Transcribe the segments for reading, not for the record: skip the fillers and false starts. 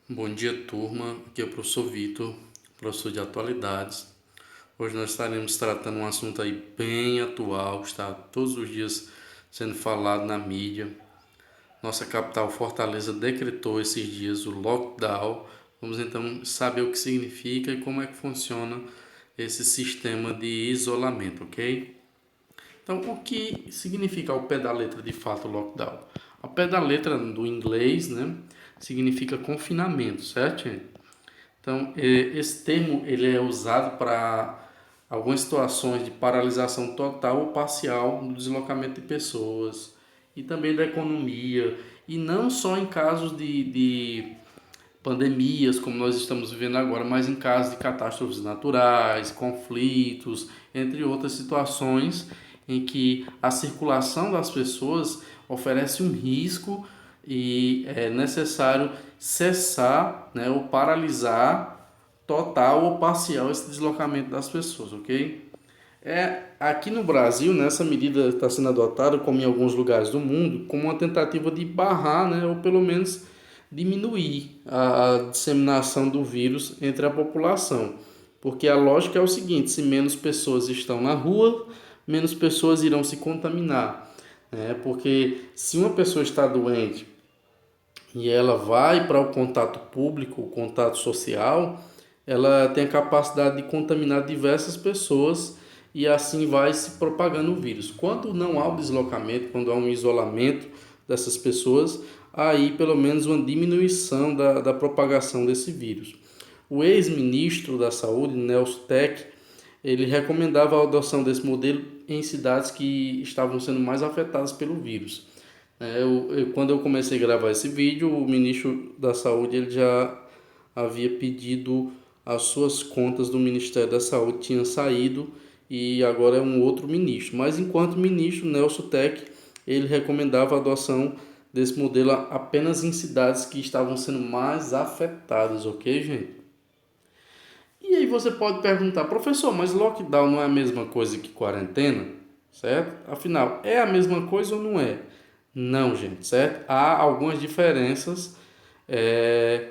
Bom dia, turma. Aqui é o professor Vitor, professor de atualidades. Hoje nós estaremos tratando um assunto aí bem atual, que está todos os dias sendo falado na mídia. Nossa capital Fortaleza decretou esses dias o lockdown. Vamos então saber o que significa e como é que funciona esse sistema de isolamento, ok? Então, o que significa ao pé da letra de fato lockdown? Ao pé da letra do inglês, né, significa confinamento, certo, gente? Então, esse termo ele é usado para algumas situações de paralisação total ou parcial no deslocamento de pessoas e também da economia, e não só em casos de pandemias, como nós estamos vivendo agora, mas em casos de catástrofes naturais, conflitos, entre outras situações em que a circulação das pessoas oferece um risco e é necessário cessar, né, ou paralisar total ou parcial esse deslocamento das pessoas, ok? Aqui no Brasil, né, essa medida está sendo adotada, como em alguns lugares do mundo, como uma tentativa de barrar, né, ou pelo menos diminuir a disseminação do vírus entre a população. Porque a lógica é o seguinte: se menos pessoas estão na rua, menos pessoas irão se contaminar. Né? Porque se uma pessoa está doente e ela vai para o contato público, o contato social, ela tem a capacidade de contaminar diversas pessoas e assim vai se propagando o vírus. Quando não há o deslocamento, quando há um isolamento dessas pessoas, há aí pelo menos uma diminuição da propagação desse vírus. O ex-ministro da Saúde, Nelson Tech, ele recomendava a adoção desse modelo em cidades que estavam sendo mais afetadas pelo vírus. Quando eu comecei a gravar esse vídeo, o ministro da Saúde ele já havia pedido as suas contas do Ministério da Saúde tinham saído e agora é um outro ministro. Mas enquanto ministro, Nelson Tech, ele recomendava a adoção desse modelo apenas em cidades que estavam sendo mais afetadas, ok, gente? E aí você pode perguntar, professor, mas lockdown não é a mesma coisa que quarentena, certo? Afinal, é a mesma coisa ou não é? Não, gente, certo? Há algumas diferenças é,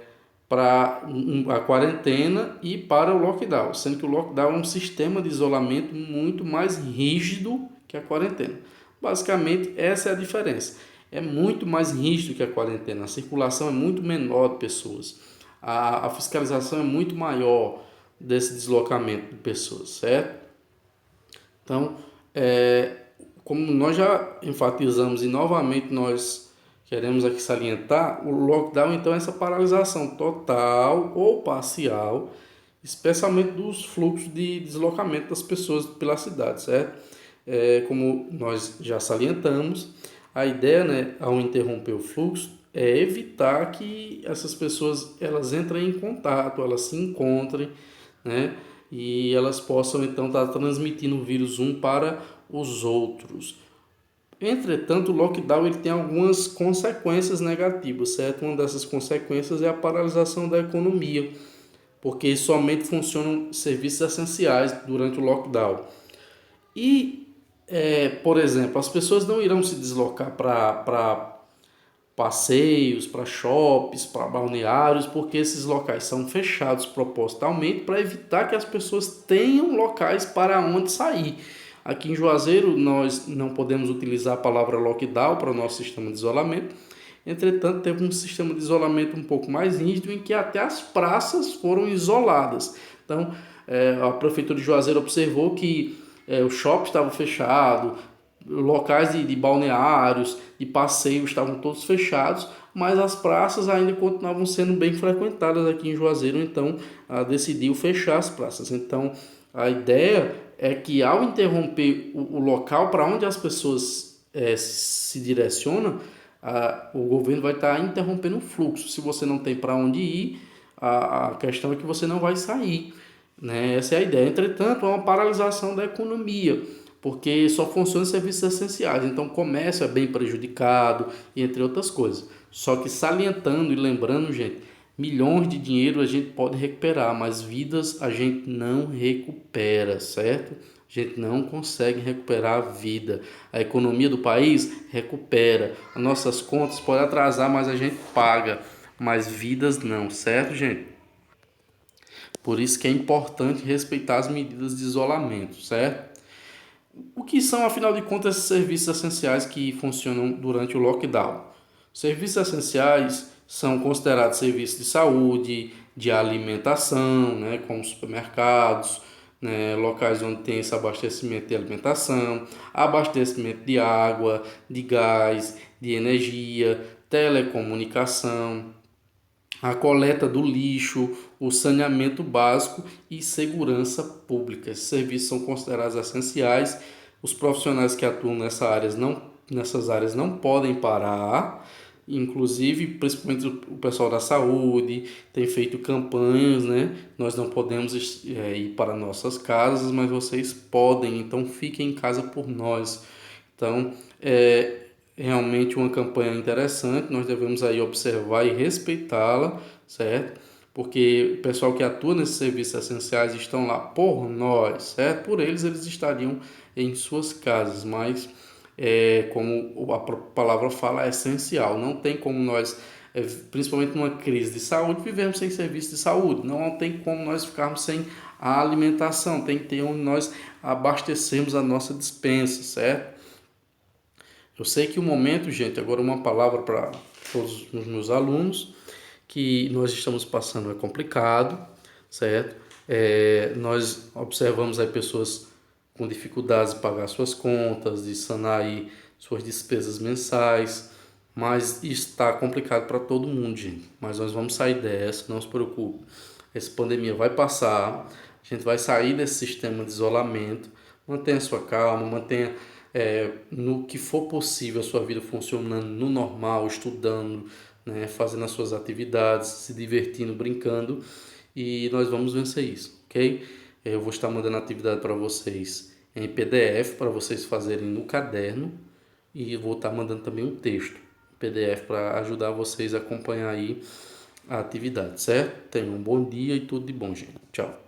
para a quarentena e para o lockdown, sendo que o lockdown é um sistema de isolamento muito mais rígido que a quarentena. Basicamente, essa é a diferença. É muito mais rígido que a quarentena, a circulação é muito menor de pessoas, a fiscalização é muito maior desse deslocamento de pessoas, certo? Então, como nós já enfatizamos e novamente nós queremos aqui salientar, o lockdown então é essa paralisação total ou parcial, especialmente dos fluxos de deslocamento das pessoas pela cidade, certo? Como nós já salientamos, a ideia, né, ao interromper o fluxo, é evitar que essas pessoas elas entrem em contato, elas se encontrem, né, e elas possam então estar transmitindo o vírus um para os outros. Entretanto, o lockdown ele tem algumas consequências negativas, certo? Uma dessas consequências é a paralisação da economia, porque somente funcionam serviços essenciais durante o lockdown. E, por exemplo, as pessoas não irão se deslocar para passeios, para shoppings, para balneários, porque esses locais são fechados propositalmente para evitar que as pessoas tenham locais para onde sair. Aqui em Juazeiro, nós não podemos utilizar a palavra lockdown para o nosso sistema de isolamento. Entretanto, teve um sistema de isolamento um pouco mais rígido em que até as praças foram isoladas. Então, a Prefeitura de Juazeiro observou que o shopping estava fechado, locais de balneários, de passeio estavam todos fechados, mas as praças ainda continuavam sendo bem frequentadas aqui em Juazeiro, então decidiu fechar as praças. Então, a ideia é que ao interromper o local para onde as pessoas se direcionam, o governo vai estar interrompendo o fluxo. Se você não tem para onde ir, a questão é que você não vai sair. Né? Essa é a ideia. Entretanto, há uma paralisação da economia, porque só funcionam serviços essenciais. Então, o comércio é bem prejudicado, entre outras coisas. Só que salientando e lembrando, gente, milhões de dinheiro a gente pode recuperar, mas vidas a gente não recupera, certo? A gente não consegue recuperar a vida. A economia do país recupera. As nossas contas podem atrasar, mas a gente paga. mas vidas não, certo, gente? Por isso que é importante respeitar as medidas de isolamento, certo? O que são, afinal de contas, esses serviços essenciais que funcionam durante o lockdown? Serviços essenciais são considerados serviços de saúde, de alimentação, né, como supermercados, né, locais onde tem esse abastecimento de alimentação, abastecimento de água, de gás, de energia, telecomunicação, a coleta do lixo, o saneamento básico e segurança pública. Esses serviços são considerados essenciais. Os profissionais que atuam nessas áreas não podem parar. Inclusive, principalmente o pessoal da saúde tem feito campanhas, né? Nós não podemos ir para nossas casas, mas vocês podem, então fiquem em casa por nós. Então, é realmente uma campanha interessante, nós devemos aí observar e respeitá-la, certo? Porque o pessoal que atua nesses serviços essenciais estão lá por nós, certo? Por eles, eles estariam em suas casas, mas como a palavra fala, é essencial. Não tem como nós, principalmente numa crise de saúde, vivermos sem serviço de saúde. Não tem como nós ficarmos sem a alimentação. Tem que ter onde nós abastecemos a nossa despensa, certo? Eu sei que o momento, gente, agora uma palavra para todos os meus alunos, que nós estamos passando é complicado, certo? Nós observamos aí pessoas com dificuldades de pagar suas contas, de sanar aí suas despesas mensais, mas está complicado para todo mundo, gente. Mas nós vamos sair dessa, não se preocupe. Essa pandemia vai passar, a gente vai sair desse sistema de isolamento. Mantenha sua calma, mantenha no que for possível a sua vida funcionando no normal, estudando, né, fazendo as suas atividades, se divertindo, brincando, e nós vamos vencer isso, ok? Eu vou estar mandando atividade para vocês em PDF para vocês fazerem no caderno e eu vou estar mandando também um texto em PDF para ajudar vocês a acompanhar aí a atividade, certo? Tenham um bom dia e tudo de bom, gente. Tchau.